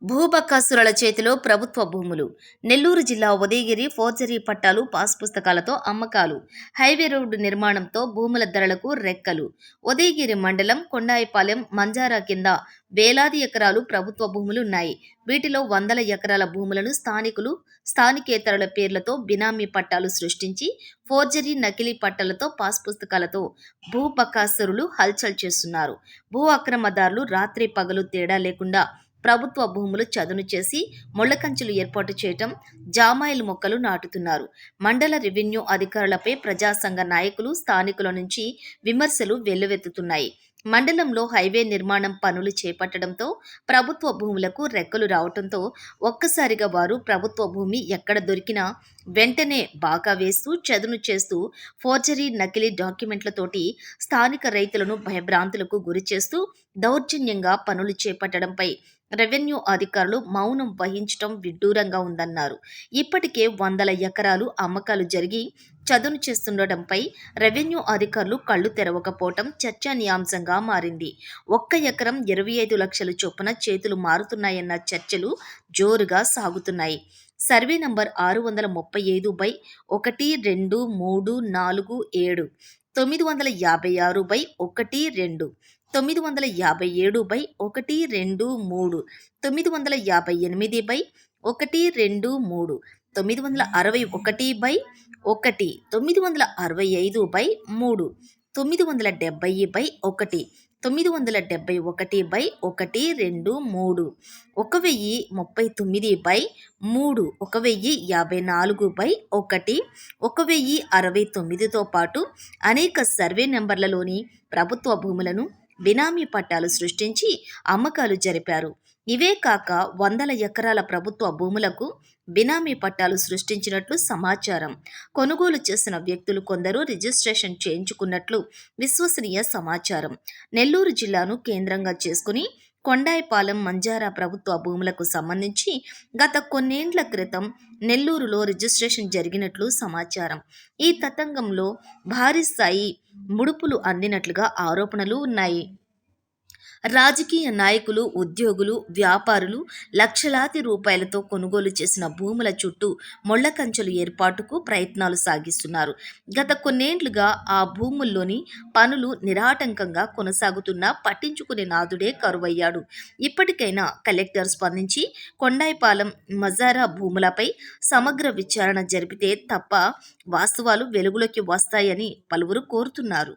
భూబకాసురుల చేతిలో ప్రభుత్వ భూములు. నెల్లూరు జిల్లా ఉదయగిరి ఫోర్జరీ పట్టాలు, పాస్ పుస్తకాలతో అమ్మకాలు. హైవే రోడ్డు నిర్మాణంతో భూముల ధరలకు రెక్కలు. ఉదయగిరి మండలం కొండాయిపాలెం మంజారా కింద వేలాది ఎకరాలు ప్రభుత్వ భూములున్నాయి. వీటిలో వందల ఎకరాల భూములను స్థానికేతరుల పేర్లతో బినామీ పట్టాలు సృష్టించి ఫోర్జరీ నకిలీ పట్టాలతో పాస్ పుస్తకాలతో భూబకాసురులు హల్చల్ చేస్తున్నారు. భూ అక్రమదారులు రాత్రి పగలు తేడా లేకుండా ప్రభుత్వ భూములు చదును చేసి ముళ్లకంచెలు ఏర్పాటు చేయటం, జామాయిల్ మొక్కలు నాటుతున్నారు. మండల రెవెన్యూ అధికారులపై ప్రజాసంఘ నాయకులు, స్థానికుల నుంచి విమర్శలు వెల్లువెత్తుతున్నాయి. మండలంలో హైవే నిర్మాణం పనులు చేపట్టడంతో ప్రభుత్వ భూములకు రెక్కలు రావడంతో ఒక్కసారిగా వారు ప్రభుత్వ భూమి ఎక్కడ దొరికినా వెంటనే బాగా వేస్తూ చదును చేస్తూ ఫోర్జరీ నకిలీ డాక్యుమెంట్లతోటి స్థానిక రైతులను భయభ్రాంతులకు గురి చేస్తూ దౌర్జన్యంగా పనులు చేపట్టడంపై రెవెన్యూ అధికారులు మౌనం వహించడం విడ్డూరంగా ఉందన్నారు. ఇప్పటికే వందల ఎకరాలు అమ్మకాలు జరిగి చదును చేస్తుండటంపై రెవెన్యూ అధికారులు కళ్లు తెరవకపోవటం చర్చనీయాంశంగా మారింది. 1 ఎకరం 25 లక్షల చొప్పున చేతులు మారుతున్నాయన్న చర్చలు జోరుగా సాగుతున్నాయి. సర్వే నంబర్ 637/12347 956/12 957/123 958/123 961/1 965/3 970/1 971/123 1039/3 1054/1 1069తో పాటు అనేక సర్వే నెంబర్లలోని ప్రభుత్వ భూములను బినామీ పట్టాలు సృష్టించి అమ్మకాలు జరిపారు. ఇవే కాక వందల ఎకరాల ప్రభుత్వ భూములకు బినామీ పట్టాలు సృష్టించినట్లు సమాచారం. కొనుగోలు చేసిన వ్యక్తులు కొందరు రిజిస్ట్రేషన్ చేయించుకున్నట్లు విశ్వసనీయ సమాచారం. నెల్లూరు జిల్లాను కేంద్రంగా చేసుకుని కొండాయిపాలెం మంజారా ప్రభుత్వ భూములకు సంబంధించి గత కొన్నేండ్ల క్రితం నెల్లూరులో రిజిస్ట్రేషన్ జరిగినట్లు సమాచారం. ఈ తతంగంలో భారీ స్థాయి ముడుపులు అందినట్లుగా ఆరోపణలు ఉన్నాయి. రాజకీయ నాయకులు, ఉద్యోగులు, వ్యాపారులు లక్షలాది రూపాయలతో కొనుగోలు చేసిన భూముల చుట్టూ ముళ్లకంచెలు ఏర్పాటుకు ప్రయత్నాలు సాగిస్తున్నారు. గత కొన్నేండ్లుగా ఆ భూముల్లోని పనులు నిరాటంకంగా కొనసాగుతున్నా పట్టించుకునే నాదుడే కరువయ్యాడు. ఇప్పటికైనా కలెక్టర్ స్పందించి కొండాయిపాలెం మజారా భూములపై సమగ్ర విచారణ జరిపితే తప్ప వాస్తవాలు వెలుగులోకి వస్తాయని పలువురు కోరుతున్నారు.